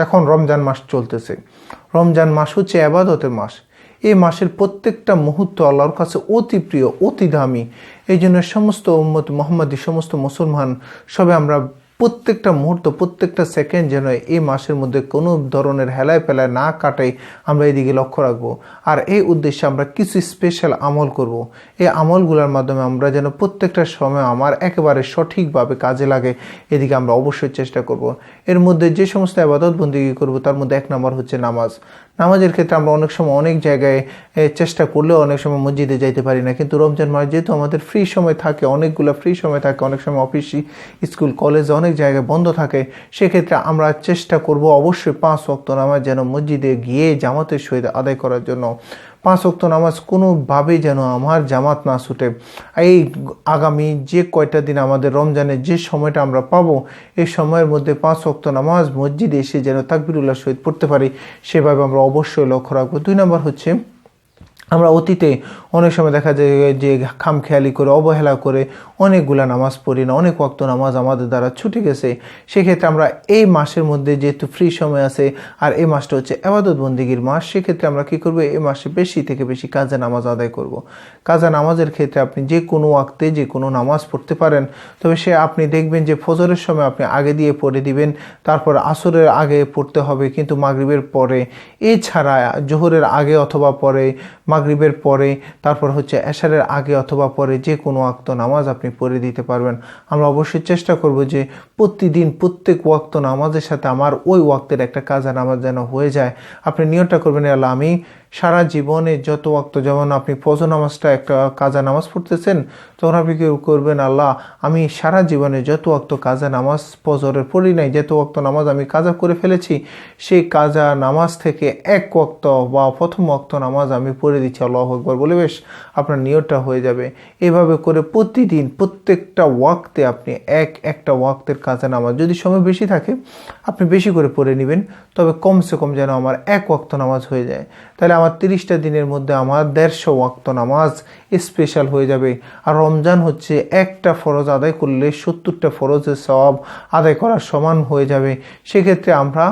এখন রমজান মাস চলতেছে। রমজান মাস হচ্ছে ইবাদতের মাস। এই মাসের প্রত্যেকটা মুহূর্ত আল্লাহর কাছে অতি প্রিয়, অতি দামি। এই জন্য সমস্ত উম্মত মুহাম্মাদি, সমস্ত মুসলমান সবে আমরা প্রত্যেকটা মুহূর্ত, প্রত্যেকটা সেকেন্ড যেন এই মাসের মধ্যে কোনো ধরনের হেলায় ফেলায় না কাটাই, আমরা এদিকে লক্ষ্য রাখবো। আর এই উদ্দেশ্যে আমরা কিছু স্পেশাল আমল করব। এই আমলগুলোর মাধ্যমে আমরা যেন প্রত্যেকটা সময় আমার একেবারে সঠিকভাবে কাজে লাগে, এদিকে আমরা অবশ্যই চেষ্টা করব। এর মধ্যে যে সমস্ত ইবাদত বন্দেগী করব তার মধ্যে এক নম্বর হচ্ছে নামাজ। নামাজের ক্ষেত্রে আমরা অনেক সময় অনেক জায়গায় চেষ্টা করলেও অনেক সময় মসজিদে যাইতে পারি না, কিন্তু রমজান মাস যেহেতু আমাদের ফ্রি সময় থাকে, অনেকগুলো ফ্রি সময় থাকে, অনেক সময় অফিস, স্কুল, কলেজ অনেক জায়গায় বন্ধ থাকে, সেক্ষেত্রে আমরা চেষ্টা করব অবশ্যই 5 ওয়াক্ত নামাজ যেন মসজিদে গিয়ে জামাতের সহিত আদায় করার জন্য। 5 ওয়াক্ত নামাজ কোনোভাবেই যেন আমার জামাত না ছুটে। এই আগামী যে কয়টা দিন আমাদের রমজানের যে সময়টা আমরা পাবো, এই সময়ের মধ্যে 5 ওয়াক্ত নামাজ মসজিদে এসে যেন তাকবীরুল্লাহ সহিত পড়তে পারি, সেভাবে আমরা অবশ্যই লক্ষ্য রাখবো। 2 নম্বর হচ্ছে, আমরা অতীতে অনেক সময় দেখা যায় যে খামখেয়ালি করে, অবহেলা করে অনেকগুলা নামাজ পড়ি না, অনেক ওয়াক্ত নামাজ আমাদের দ্বারা ছুটে গেছে। সেক্ষেত্রে আমরা এই মাসের মধ্যে যেহেতু ফ্রি সময় আছে, আর এই মাসটা হচ্ছে ইবাদত বন্দেগীর মাস, সেক্ষেত্রে আমরা কি করব, এই মাসে বেশি থেকে বেশি কাজা নামাজ আদায় করব। কাজা নামাজের ক্ষেত্রে আপনি যে কোনো ওয়াক্তে যে কোনো নামাজ পড়তে পারেন, তবে সে আপনি দেখবেন যে ফজরের সময় আপনি আগে দিয়ে পড়ে দিবেন, তারপর আসরের আগে পড়তে হবে, কিন্তু মাগরিবের পরে, এছাড়া জোহরের আগে অথবা পরে, মাগরিবের পরে, তারপর হচ্ছে এশারের আগে অথবা পরে যে কোনো ওয়াক্ত নামাজ আপনি পড়ে দিতে পারবেন। আমরা অবশ্যই চেষ্টা করব যে প্রতিদিন প্রত্যেক ওয়াক্ত নামাজের সাথে আমার ওই ওয়াক্তের একটা কাজা নামাজ যেন হয়ে যায়। আপনি নিয়তটা করবেন, আল্লাহ আমি সারা জীবনে যত ওয়াক্ত, যেমন আপনি ফজর নামাজটা একটা কাজা নামাজ পড়তেছেন, তখন আপনি কি করবেন, আল্লাহ আমি সারা জীবনে যত ওয়াক্ত কাজা নামাজ ফজরের পড়ি নাই, যত ওয়াক্ত নামাজ আমি কাজা করে ফেলেছি, সেই কাজা নামাজ থেকে এক ওয়াক্ত বা প্রথম ওয়াক্ত নামাজ আমি পড়ে দিচ্ছি, আল্লাহু আকবার বলে বেশ আপনার নিয়তটা হয়ে যাবে। এভাবে করে প্রতিদিন প্রত্যেকটা ওয়াক্তে আপনি একটা ওয়াক্তের কাজা নামাজ, যদি সময় বেশি থাকে আপনি বেশি করে পড়ে নেবেন, তবে কমসে কম যেন আমার এক ওয়াক্ত নামাজ হয়ে যায়। তাহলে আমার 30টা দিনের মধ্যে আমার 150 ওয়াক্ত নামাজ স্পেশাল হয়ে যাবে। আর রমজান হচ্ছে একটা ফরজ আদায় করলে 70টা ফরজের সওয়াব আদায় করার সমান হয়ে যাবে। সেক্ষেত্রে আমরা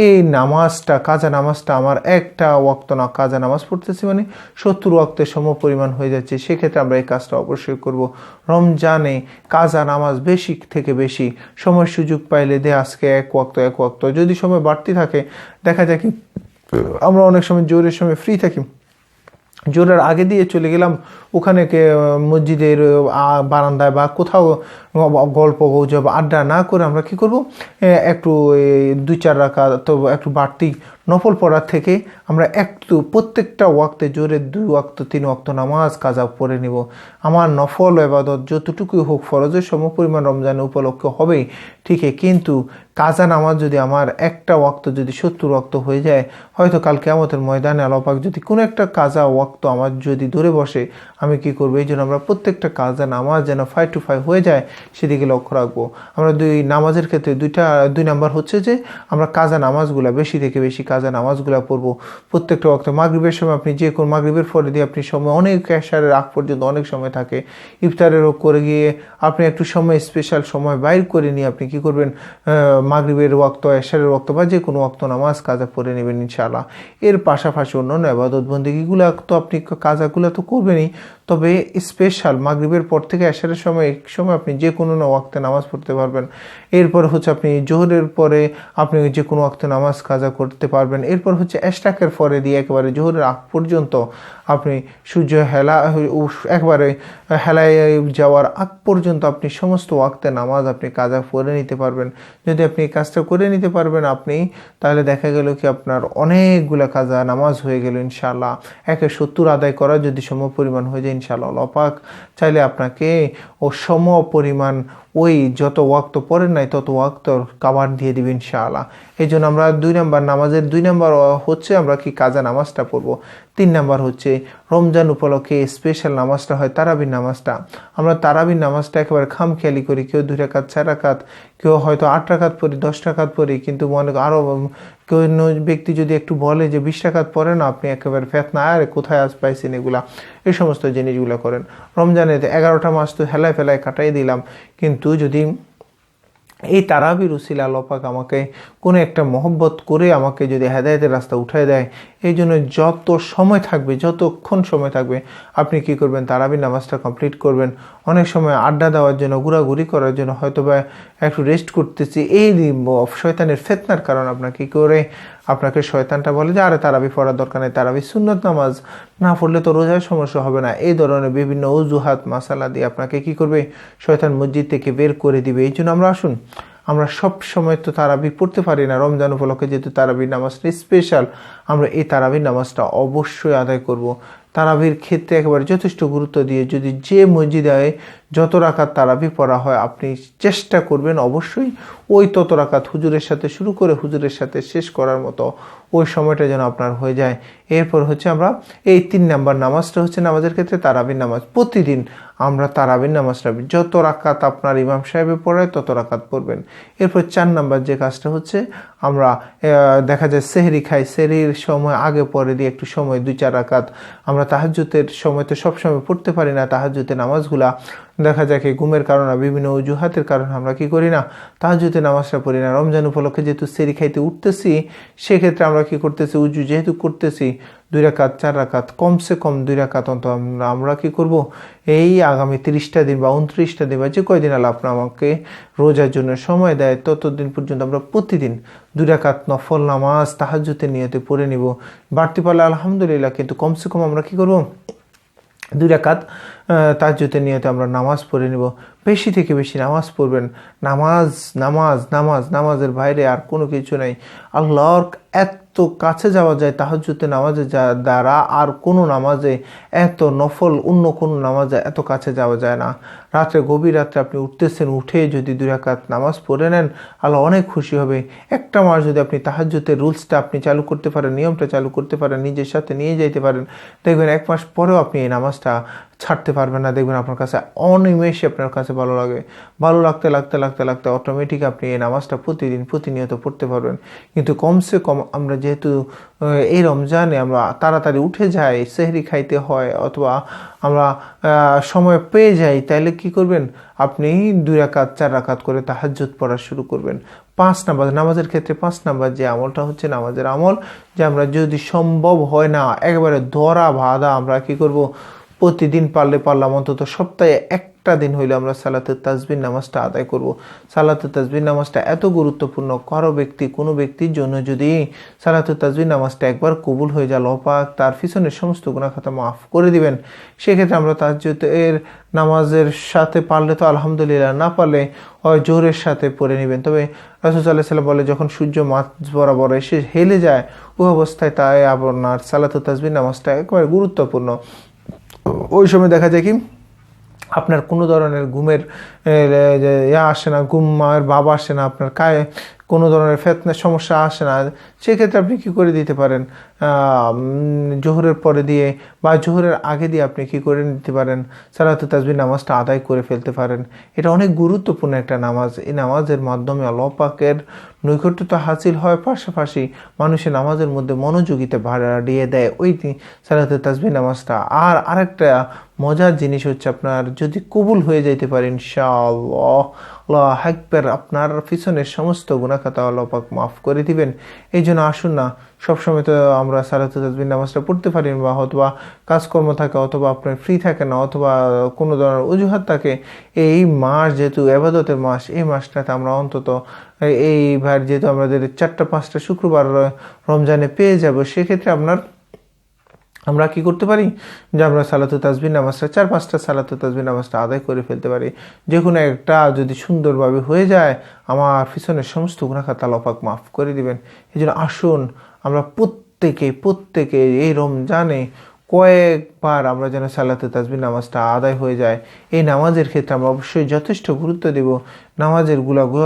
এই নামাজটা, কাজা নামাজটা, আমার একটা ওয়াক্ত না কাজা নামাজ পড়তেছি মানে 70 ওয়াক্তের সম পরিমাণ হয়ে যাচ্ছে। সেক্ষেত্রে আমরা এই কাজটা অবশ্যই করব। রমজানে কাজা নামাজ বেশি থেকে বেশি সময় সুযোগ পাইলে আজকে এক ওয়াক্ত, যদি সময় বাড়তি থাকে, দেখা যায় কি আমরা অনেক সময় জোরের সময় ফ্রি থাকি, জোরের আগে দিয়ে চলে গেলাম ওখানে মসজিদের বারান্দায় বা কোথাও গল্প গুজব আড্ডা না করে আমরা কি করব, একটু 2-4 রাকাত তো একটু বাড়তি নফল পড়ার থেকে আমরা একটু প্রত্যেকটা ওয়াক্তে জোরে 2 ওয়াক্ত 3 ওয়াক্ত নামাজ কাজা পড়ে নিব। আমার নফল ইবাদত যতটুকুই হোক ফরজের সমপরিমাণ রমজানের উপলক্ষে হবেই ঠিকই, কিন্তু কাজা নামাজ যদি আমার একটা ওয়াক্ত যদি 70 ওয়াক্ত হয়ে যায়, হয়তো কাল কিয়ামতের ময়দানে আল্লাহ পাক যদি কোনো একটা কাজা ওয়াক্ত আমার যদি ধরে বসে, আমি কি করবো? এই জন্য আমরা প্রত্যেকটা কাজা নামাজ যেন 5 to 5 হয়ে যায় সেদিকে লক্ষ্য রাখবো। আমরা নামাজের ক্ষেত্রে 2 নাম্বার হচ্ছে যে আমরা কাজা নামাজগুলা বেশি থেকে বেশি কাজা নামাজগুলা পড়বো প্রত্যেকটা ওয়াক্তে। মাগরিবের সময় আপনি যে কোনো মাগরিবের পরে দিয়ে আপনি সময় অনেক এশারের আগ পর্যন্ত অনেক সময় থাকে, ইফতারেরও করে গিয়ে আপনি একটু সময় স্পেশাল সময় বাইর করে নিয়ে আপনি কি করবেন, মাগরিবের ওয়াক্ত, এশারের ওয়াক্ত বা যে কোনো ওয়াক্ত নামাজ কাজা পড়ে নেবেন ইনশাআল্লাহ। এর পাশাপাশি অন্যান্য ইবাদত বন্দেগীগুলো তো আপনি কাজাগুলো তো করবেনই, তবে স্পেশাল মাগরিবের পর থেকে এশারের সময় এক সময় আপনি যে কোনো ওয়াক্তে নামাজ পড়তে পারবেন। এরপর হচ্ছে আপনি জোহরের পরে আপনি যে কোনো ওয়াক্তে নামাজ কাজা করতে পারবেন। এরপর হচ্ছে এশরাকের পরে দিয়ে একেবারে জোহরের আগ পর্যন্ত আপনি সূর্য একবারে হেলায় যাওয়ার আগ পর্যন্ত আপনি সমস্ত ওয়াক্তে নামাজ আপনি কাজা পড়ে নিতে পারবেন। যদি আপনি এই কাজটা করে নিতে পারবেন আপনি, তাহলে দেখা গেল কি আপনার অনেকগুলা কাজা নামাজ হয়ে গেল ইনশাআল্লাহ। 70 আদায় করা যদি সম পরিমাণ হয়ে যায় ইনশাআল্লাহ, আল্লাহ পাক চাইলে আপনাকে সম পরিমাণ ওই যত ওয়াক্ত পড়েন নাই তত ওয়াক্ত কাভার দিয়ে দিবেন ইনশাআল্লাহ। এই জন্য আমরা 2 নাম্বার নামাজের 2 নাম্বার হচ্ছে আমরা কি কাজা নামাজটা পড়বো। 3 নাম্বার হচ্ছে রমজান উপলক্ষে স্পেশাল নামাজটা হয় তারাবির নামাজটা। আমরা তারাবির নামাজটা একেবারে খামখেয়ালি করি, কেউ 2 রাকাত 4 রাকাত, কেউ হয়তো 8 রাকাত পড়ি, 10 রাকাত পড়ি, কিন্তু মনে আরও কেউ ব্যক্তি যদি একটু বলে যে 20 রাকাত পড়ে না, আপনি একেবারে ফেতনা আরে কোথায় আজ পাইছেন এগুলা, এই সমস্ত জিনিসগুলো করেন। রমজানে 11টা মাস তো হেলায় ফেলায় কাটাই দিলাম, কিন্তু যদি এই তারাবির উসিলা আল্লাহ পাক আমাকে কোনো একটা মহব্বত করে আমাকে যদি হেদায়েতের রাস্তা উঠায় দেয়, এই জন্য যত সময় থাকবে, যতক্ষণ সময় থাকবে আপনি কি করবেন, তারাবির নামাজটা কমপ্লিট করবেন। অনেক সময় আড্ডা দেওয়ার জন্য, ঘোরাঘুরি করার জন্য, হয়তো বা একটু রেস্ট করতেছি, এই শয়তানের ফিতনার কারণ আপনার কি করে আপনাকে শয়তানটা বলে যে আরে তারাবি পড়ার দরকার নেই, তারাবি সুন্নত নামাজ না পড়লে তো রোজার সমস্যা হবে না, এই ধরনের বিভিন্ন অজুহাত মাসালা দিয়ে আপনাকে কি করবে, শয়তান মসজিদ থেকে বের করে দিবে। এই জন্য আমরা আসুন, আমরা সব সময় তো তারাবি পড়তে পারি না, রমজান উপলক্ষে যেহেতু তারাবির নামাজটা স্পেশাল, আমরা এই তারাবির নামাজটা অবশ্যই আদায় করব। তারাবির ক্ষেত্রে একেবারে যথেষ্ট গুরুত্ব দিয়ে যদি যে মসজিদে যত রাকাত তারাবি পড়া হয় আপনি চেষ্টা করবেন অবশ্যই ওই তত রাকাত হুজুরের সাথে শুরু করে হুজুরের সাথে শেষ করার মতো ওই সময়টা যেন আপনার হয়ে যায়। এরপর হচ্ছে আমরা এই 3 নাম্বার নামাজটা হচ্ছে নামাজের ক্ষেত্রে তারাবির নামাজ। প্রতিদিন আমরা তারাবির নামাজটা যত রাকাত আপনার ইমাম সাহেবে পড়ায় তত রাকাত পড়বেন। এরপর 4 নাম্বার যে কাজটা হচ্ছে আমরা দেখা যায় সেহরি খাই, সেহরির সময় আগে পরে দিয়ে একটু সময় 2-4 রাকাত আমরা তাহাজ্জুদের সময় তো সবসময় পড়তে পারি না, তাহাজ্জুদের নামাজগুলা দেখা যায় কি ঘুমের কারণে বিভিন্ন অজুহাতের কারণে আমরা কি করি না, তাহাজ্জুদের নামাজটা পড়ি না। রমজান উপলক্ষে যেহেতু সেহরি খাইতে উঠতেছি সেক্ষেত্রে আমরা কি করতেছি, উজু যেহেতু করতেছি 2 রাকাত 4 রাকাত কমসে কম 2 রাকাত অন্তত আমরা কি করব, এই আগামী 30টা দিন বা 29টা দিন বা যে কয়দিন আল্লাহ আপনার আমাকে রোজার জন্য সময় দেয় ততদিন পর্যন্ত আমরা প্রতিদিন 2 রাকাত নফল নামাজ তাহাজ্জুদের নিয়তে পড়ে নিব। বাড়তি পারলে আলহামদুলিল্লাহ, কিন্তু কমসে কম আমরা কি করব, 2 রাকাত তাহাজ্জুদের নিয়তে আমরা নামাজ পড়ে নিব। বেশি থেকে বেশি নামাজ পড়বেন। নামাজ নামাজ নামাজ, নামাজের বাইরে আর কোনো কিছু নেই। আল্লাহর এত কাছে যাওয়া যায় তাহাজ্জুদের নামাজে দ্বারা, আর কোনো নামাজে এত নফল অন্য কোনো নামাজে এত কাছে যাওয়া যায় না। রাত্রে গভীর রাত্রে আপনি উঠতেছেন, উঠে যদি 2 রাকাত নামাজ পড়ে নেন আল্লাহ অনেক খুশি হবে। একটা মাস যদি আপনি তাহাজ্জুদের রুলসটা আপনি চালু করতে পারেন, নিয়মটা চালু করতে পারেন, নিজের সাথে নিয়ে যেতে পারেন, দেখবেন 1 মাস পরেও আপনি এই নামাজটা ছাড়তে পারবেন না। দেখবেন আপনার কাছে অনিমেষে আপনার কাছে ভালো লাগে, ভালো লাগতে লাগতে লাগতে লাগতে অটোমেটিক আপনি এই নামাজটা প্রতিদিন প্রতিনিয়ত পড়তে পারবেন। কিন্তু কমসে কম আমরা যেহেতু এই রমজানে আমরা তাড়াতাড়ি উঠে যাই, সেহরি খাইতে হয় অথবা আমরা সময় পেয়ে যাই, তাইলে কি করবেন, আপনি 2 রাকাত 4 রাকাত করে তাহাজ্জুদ পড়া শুরু করবেন। 5 নাম্বার নামাজের ক্ষেত্রে 5 নাম্বার যে আমলটা হচ্ছে নামাজের আমল, যে আমরা যদি সম্ভব হয় না একেবারে ধরা বাঁধা আমরা কি করব, প্রতিদিন পারলে পারলাম অন্তত সপ্তাহে একটা দিন হইলে আমরা সালাতুত তাসবিহ নামাজটা আদায় করব। সালাতুত তাসবিহ নামাজটা এত গুরুত্বপূর্ণ, কোনো ব্যক্তির জন্য যদি সালাতুত তাসবিহ নামাজটা একবার কবুল হয়ে যায় আল্লাহ পাক তার পিছনের সমস্ত গুনাহ খাতা মাফ করে দিবেন। সেক্ষেত্রে আমরা তাহাজ্জুদের নামাজের সাথে পারলে তো আলহামদুলিল্লাহ, না পারলে হয় জোহরের সাথে পড়ে নেবেন। তবে রাসূল সাল্লাল্লাহু আলাইহি ওয়াসাল্লাম বলে যখন সূর্য মাঝ বরাবর এসে হেলে যায় ওই অবস্থায় তাই আপনার সালাতুত তাসবিহ নামাজটা একেবারে গুরুত্বপূর্ণ। ওই সময় দেখা যায় কি আপনার কোনো ধরনের ঘুমের আসে না, ঘুমের ভাব আসে না, আপনার কোনো ধরনের ফিতনার সমস্যা আসে না। সেক্ষেত্রে আপনি কি করে দিতে পারেন, জোহরের পরে দিয়ে বা জোহরের আগে দিয়ে আপনি কি করে নিতে পারেন, সালাতুত তাসবিহ নামাজটা আদায় করে ফেলতে পারেন। এটা অনেক গুরুত্বপূর্ণ একটা নামাজ। এই নামাজের মাধ্যমে আল্লাহ পাকের নৈকট্যতা হাসিল হয়, পাশাপাশি মানুষের নামাজের মধ্যে মনোযোগিতা বাড়িয়ে দেয় ওই সালাতুত তাসবিহ নামাজটা। আর আরেকটা মজার জিনিস হচ্ছে আপনার যদি কবুল হয়ে যাইতে পারে ইনশাআল্লাহ, আল্লাহু আকবার, আপনার পিছনের সমস্ত গুনাহ খাতা আল্লাহ পাক মাফ করে দিবেন। এই জন্য আসুন না, সবসময় তো আমরা সালাতুত তাসবিহ নামাজটা পড়তে পারি না, বা হয়তোবা কাজকর্ম থাকে অথবা আপনার ফ্রি থাকে না অথবা কোনো ধরনের অজুহাত থাকে। এই মাস যেহেতু ইবাদতের মাস, এই মাসটাতে আমরা অন্তত এইবার যেহেতু আমাদের 4-5টা শুক্রবার রমজানে পেয়ে যাব, সেক্ষেত্রে আমরা কি করতে পারি যে আমরা সালাতুত তাসবিহ নামাজটা 4-5টা সালাতুত তাসবিহ নামাজটা আদায় করে ফেলতে পারি। যে কোনো একটা যদি সুন্দরভাবে হয়ে যায় আমার পিছনের সমস্ত গুনাহ খাতা আল্লাহ পাক মাফ করে দিবেন। এই জন্য আসুন আমরা প্রত্যেকে এই রমজানে কয়েকবার আমরা যেন সালাতুত তাসবিহ নামাজটা আদায় হয়ে যায়। এই নামাজের ক্ষেত্রে আমরা অবশ্যই যথেষ্ট গুরুত্ব দেব,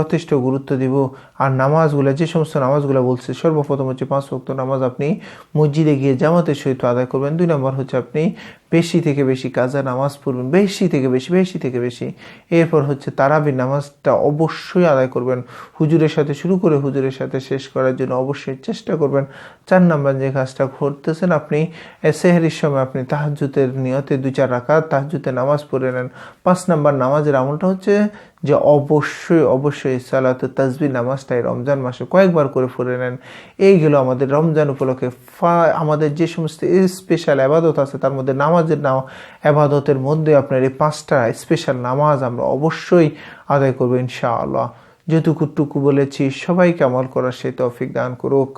যথেষ্ট গুরুত্ব দেব। আর নামাজগুলো যে সমস্ত নামাজগুলো বলছে, সর্বপ্রথম হচ্ছে 5 ওয়াক্ত নামাজ আপনি মসজিদে গিয়ে জামাতের সহিত আদায় করবেন। 2 নম্বর হচ্ছে আপনি বেশি থেকে বেশি কাজা নামাজ পড়বেন, বেশি থেকে বেশি। এরপর হচ্ছে তারাবির নামাজটা অবশ্যই আদায় করবেন, হুজুরের সাথে শুরু করে হুজুরের সাথে শেষ করার জন্য অবশ্যই চেষ্টা করবেন। 4 নম্বর যে কাজটা করতেছেন আপনি সেহরির সময় আপনি তাহাজ্জুদের নিয়তে 2-4 রাকাত তাহাজ্জুদের নামাজ পড়ে নেন। 5 নম্বর নামাজের আমলটা হচ্ছে যে অবশ্যই সালাতে তাসবিহ নামাজটাই রমজান মাসে কয়েকবার করে পড়ে নেন। এইগুলো আমাদের রমজান উপলক্ষে আমাদের যে সমস্ত স্পেশাল আবাদত আছে তার মধ্যে নামাজের আবাদতের মধ্যে আপনার এই 5টা স্পেশাল নামাজ আমরা অবশ্যই আদায় করবো ইনশাআল্লাহ। যেটুকু বলেছি সবাইকে আমল করার সেই তৌফিক দান করুক।